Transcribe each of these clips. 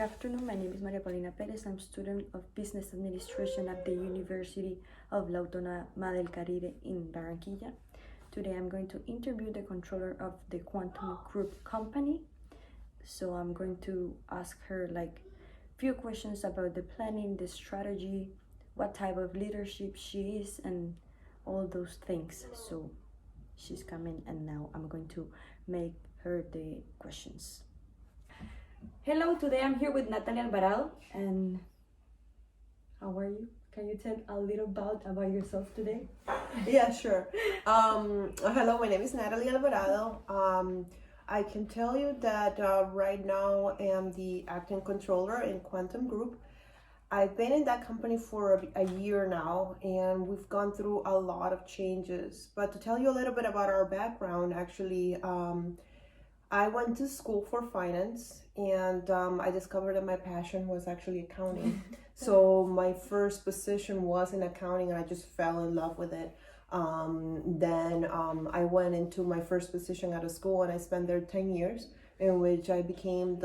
afternoon. My name is Maria Paulina Perez. I'm a student of Business Administration at the University of La Autónoma del Caribe in Barranquilla. Today I'm going to interview the controller of the Quantum Group company. So I'm going to ask her few questions about the planning, the strategy, what type of leadership she is, and all those things. So she's coming and now I'm going to make her the questions. Hello, today I'm here with Natalia Alvarado, and how are you? Can you tell a little about yourself today? Yeah, sure. Hello, my name is Natalie Alvarado. I can tell you that right now I am the acting controller in Quantum Group. I've been in that company for a year now, and we've gone through a lot of changes. But to tell you a little bit about our background, actually, I went to school for finance, and I discovered that my passion was actually accounting. So my first position was in accounting, and I just fell in love with it. Then I went into my first position at a school, and I spent there 10 years, in which I became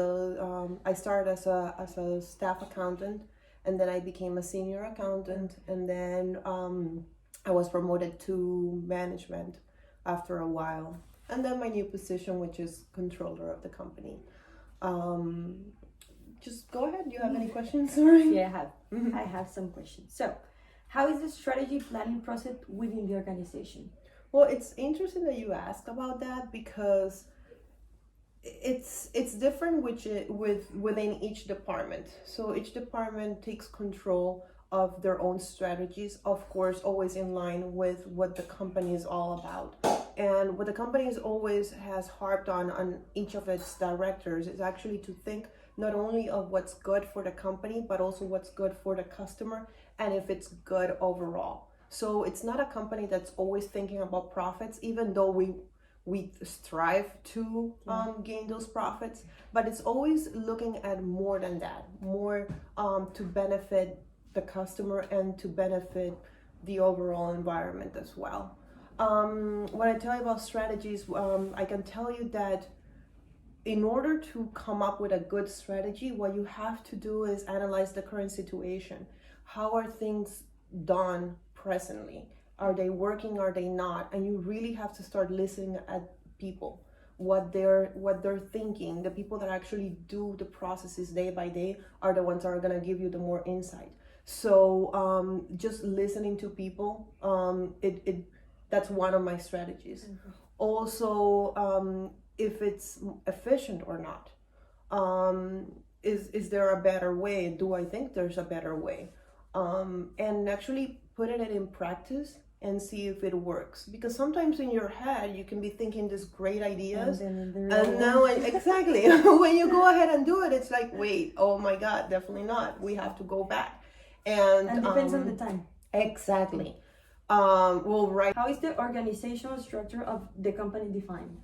I started as a staff accountant, and then I became a senior accountant, and then I was promoted to management after a while. And then my new position, which is controller of the company. Just go ahead. Do you have any questions? Sorry. Yeah, I have. I have some questions. So, how is the strategy planning process within the organization? Well, it's interesting that you ask about that because it's different within each department. So each department takes control of their own strategies, of course, always in line with what the company is all about. And what the company always has harped on each of its directors is actually to think not only of what's good for the company, but also what's good for the customer and if it's good overall. So it's not a company that's always thinking about profits, even though we strive to gain those profits, but it's always looking at more than that, more to benefit the customer and to benefit the overall environment as well. When I tell you about strategies, I can tell you that in order to come up with a good strategy, what you have to do is analyze the current situation. How are things done presently? Are they working? Are they not? And you really have to start listening at people, what they're thinking. The people that actually do the processes day by day are the ones that are gonna give you the more insight. So just listening to people, that's one of my strategies. Mm-hmm. Also, if it's efficient or not. Is there a better way? Do I think there's a better way? And actually putting it in practice and see if it works. Because sometimes in your head, you can be thinking these great ideas. And now, exactly, when you go ahead and do it, it's like, wait, oh my God, definitely not. We have to go back. And depends on the time. Exactly. Well, right. How is the organizational structure of the company defined?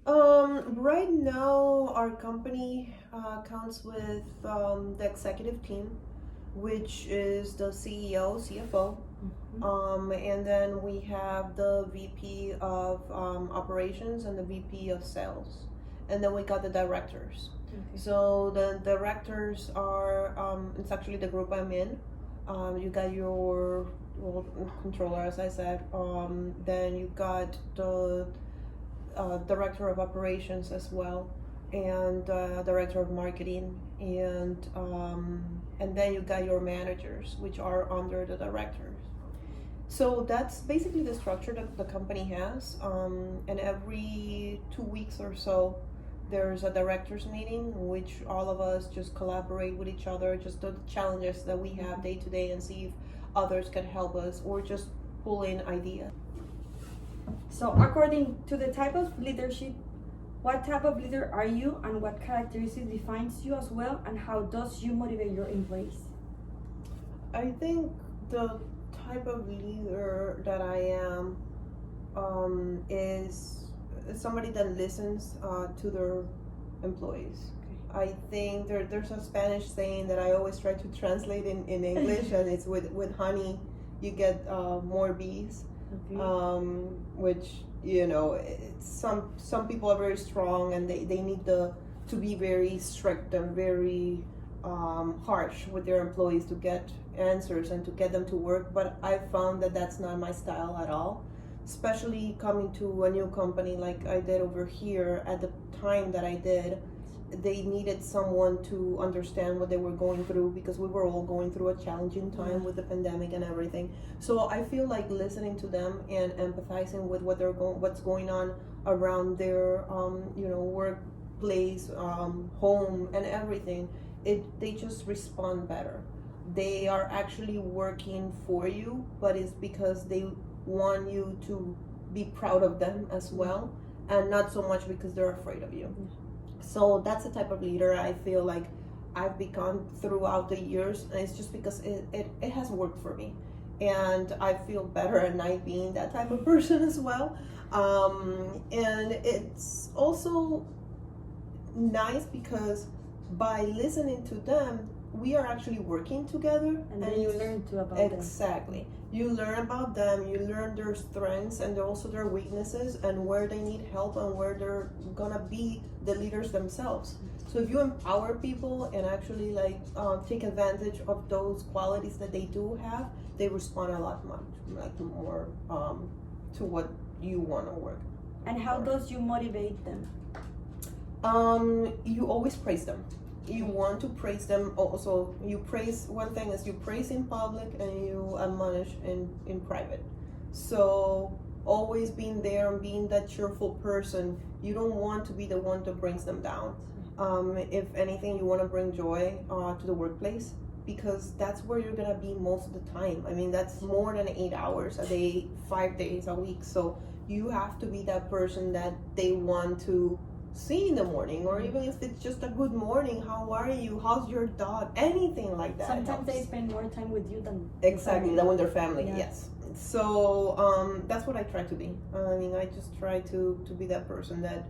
Right now, our company counts with the executive team, which is the CEO, CFO, and then we have the VP of operations and the VP of sales, and then we got the directors. Okay. So the directors are, it's actually the group I'm in. You got your controller, as I said, then you got the director of operations as well, and director of marketing, and then you got your managers, which are under the directors. So that's basically the structure that the company has, and every 2 weeks or so there's a directors meeting in which all of us just collaborate with each other, just the challenges that we have day to day, and see if others can help us or just pull in ideas. So according to the type of leadership, what type of leader are you, and what characteristics defines you as well, and how does you motivate your employees? I think the type of leader that I am is somebody that listens to their employees. Okay. I think there's a Spanish saying that I always try to translate in English, and it's with honey you get more bees. Okay. Which, you know, some people are very strong and they need the to be very strict and very harsh with their employees to get answers and to get them to work. But I found that that's not my style at all, especially coming to a new company like I did over here. At the time that I did, they needed someone to understand what they were going through, because we were all going through a challenging time with the pandemic and everything. So I feel like listening to them and empathizing with what's going on around their workplace, home, and everything, they just respond better. They are actually working for you, but it's because they want you to be proud of them as well, and not so much because they're afraid of you. So that's the type of leader I feel like I've become throughout the years, and it's just because it has worked for me, and I feel better at night being that type of person as well. And it's also nice because by listening to them, we are actually working together, and then you learn too about them. Exactly. You learn about them, you learn their strengths and also their weaknesses, and where they need help and where they're gonna be the leaders themselves. So if you empower people and actually take advantage of those qualities that they do have, they respond a lot more to what you want to work. And how does you motivate them? You always praise them. You want to praise them. Also, one thing is you praise in public and you admonish in private. So always being there and being that cheerful person. You don't want to be the one that brings them down. If anything, you want to bring joy to the workplace, because that's where you're gonna be most of the time. I mean, that's more than 8 hours a day, 5 days a week. So you have to be that person that they want to see in the morning, or even if it's just a good morning, how are you, how's your dog, anything like that. Sometimes they spend more time with you than than with their family. Yeah. Yes. So that's what I try to be. I mean, I just try to be that person that,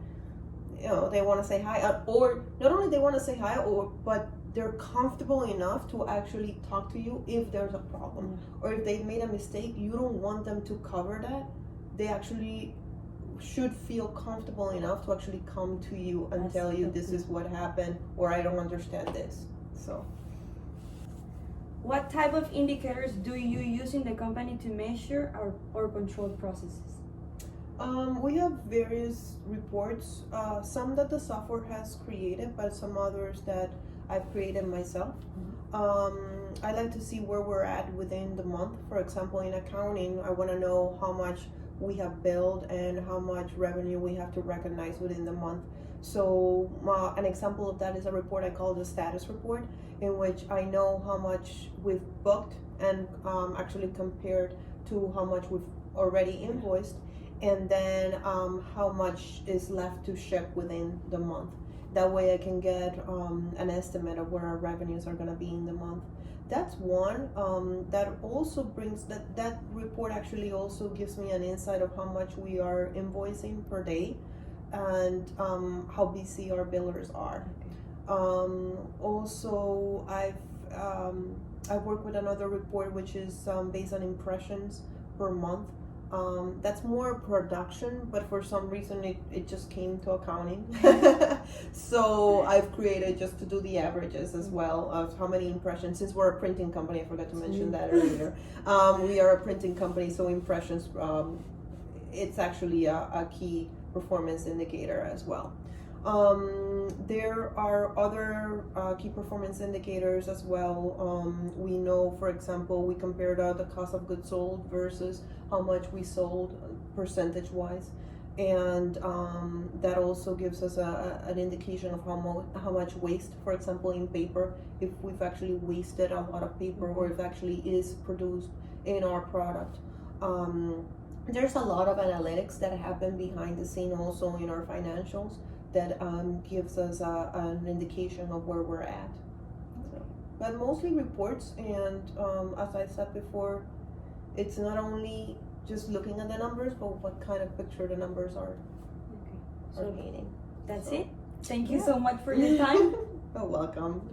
they want to say hi, or not only they want to say hi, but they're comfortable enough to actually talk to you if there's a problem, or if they've made a mistake. You don't want them to cover that. They actually should feel comfortable enough to actually come to you and tell you this is what happened, or I don't understand this. So what type of indicators do you use in the company to measure or control processes? We have various reports, some that the software has created, but some others that I've created myself. I like to see where we're at within the month. For example, in accounting, I want to know how much we have billed and how much revenue we have to recognize within the month. So an example of that is a report I call the status report, in which I know how much we've booked and actually compared to how much we've already invoiced, and then how much is left to ship within the month. That way I can get an estimate of where our revenues are going to be in the month. That's one. That also brings that report actually also gives me an insight of how much we are invoicing per day, and how busy our billers are. Also, I've worked with another report which is based on impressions per month. That's more production, but for some reason it just came to accounting. So I've created just to do the averages as well of how many impressions, since we're a printing company. I forgot to mention that earlier. We are a printing company, so impressions, it's actually a key performance indicator as well. There are other key performance indicators as well. We know, for example, we compared the cost of goods sold versus how much we sold percentage wise, and that also gives us an indication of how much waste, for example, in paper, if we've actually wasted a lot of paper, or if actually is produced in our product. There's a lot of analytics that happen behind the scene also in our financials that gives us an indication of where we're at. So, but mostly reports, and as I said before, it's not only just looking at the numbers, but what kind of picture the numbers are painting. That's it. Thank you so much for your time. You're welcome.